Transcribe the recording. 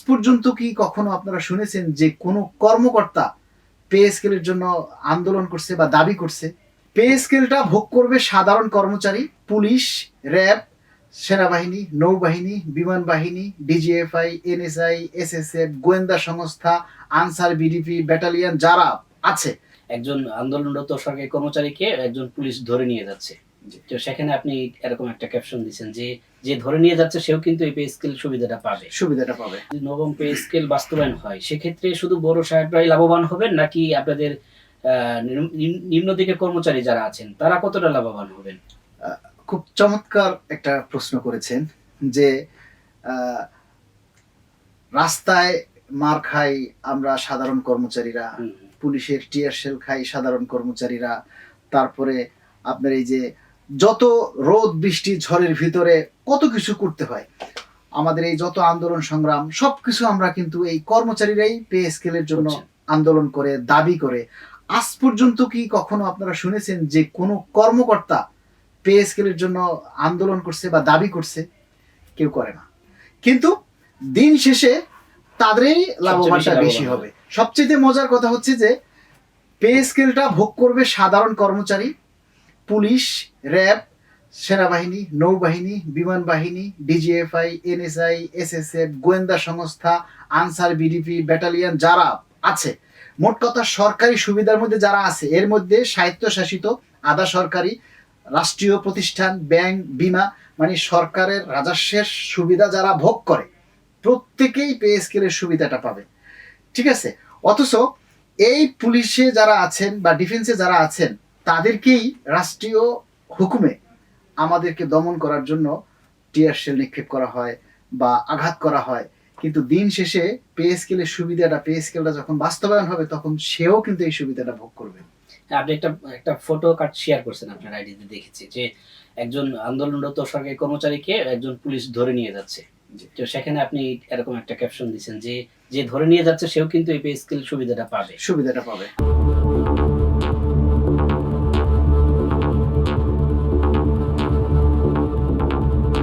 পর্যন্ত কি কখনো আপনারা শুনেছেন যে কোনো কর্মকর্তা পে স্কেলের জন্য আন্দোলন করছে বা দাবি করছে? পে স্কেলটা ভোগ করবে সাধারণ কর্মচারী, পুলিশ, র্যাব, সেনাবাহিনী, নৌবাহিনী, বিমান বাহিনী, ডিজিএফআই, এনএসআই, এসএসএফ, গোয়েন্দা সংস্থা, আনসার বিডিপি ব্যাটালিয়ন যারা আছে। একজন আন্দোলনরত সরকারি কর্মচারীকে একজন পুলিশ ধরে নিয়ে যাচ্ছে, তো সেখানে আপনি এরকম একটা ক্যাপশন দিচ্ছেন যে যে ধরে নিয়ে যাচ্ছে সেও কিন্তু এই পে স্কেল সুবিধাটা পাবে। যদি নবম পে স্কেল বাস্তবায়ন হয় সেক্ষেত্রে শুধু বড় সাহেবরাই লাভবান হবেন নাকি আপনাদের নিম্ন দিকের কর্মচারী যারা আছেন তারা কতটা লাভবান হবেন? খুব চমৎকার একটা প্রশ্ন করেছেন যে রাস্তায় মার খাই আমরা সাধারণ কর্মচারীরা, পুলিশের টিয়ার শেল খাই সাধারণ কর্মচারীরা, তারপরে আপনার এই যে যত রোদ বৃষ্টি ঝড়ের ভিতরে কত কিছু করতে হয়, আমাদের এই যত আন্দোলন সংগ্রাম সবকিছু আমরা কিন্তু এই কর্মচারীরাই পে স্কেলের জন্য আন্দোলন করে দাবি করে। আজ পর্যন্ত কি কখনো আপনারা শুনেছেন যে কোনো কর্মকর্তা পে স্কেলের জন্য আন্দোলন করছে বা দাবি করছে? কেউ করে না। কিন্তু দিন শেষে তাদেরই লাভবানটা বেশি হবে। সবচেয়ে মজার কথা হচ্ছে যে পে স্কেলটা ভোগ করবে সাধারণ কর্মচারী, পুলিশ, র্যাব, সেনাবাহিনী, নৌবাহিনী, বিমান বাহিনী, ডিজিএফআই, এনএসআই, এসএসএফ, গোয়েন্দা সংস্থা, আনসার বিডিপি ব্যাটালিয়ন যারা আছে। মোট কথা সরকারি সুবিধার মধ্যে যারা আছে এর মধ্যে স্বায়ত্তশাসিত, আধা সরকারি, রাষ্ট্রীয় প্রতিষ্ঠান, ব্যাংক, বিমা, মানে সরকারের রাজস্বের সুবিধা যারা ভোগ করে প্রত্যেকেই পে স্কেলের সুবিধাটা পাবে। ঠিক আছে? অথচ এই পুলিশে যারা আছেন বা ডিফেন্সে যারা আছেন তাদেরকেই রাষ্ট্রীয় হুকুমে আমাদেরকে দমন করার জন্য টিয়ার শেল নিক্ষেপ করা হয় বা আঘাত করা হয়। কিন্তু দিন শেষে পে স্কেলের সুবিধাটা, পে স্কেলটা যখন বাস্তবায়ন হবে তখন সেও কিন্তু এই সুবিধাটা ভোগ করবে। আপনি একটা ফটো কার্ড শেয়ার করছেন আপনার আইডিতে, দেখেছি যে একজন আন্দোলনরত সরকারি কর্মচারীকে একজন পুলিশ ধরে নিয়ে যাচ্ছে, তো সেখানে আপনি এরকম একটা ক্যাপশন দিচ্ছেন যে যে ধরে নিয়ে যাচ্ছে সেও কিন্তু এই পে স্কেল সুবিধাটা পাবে।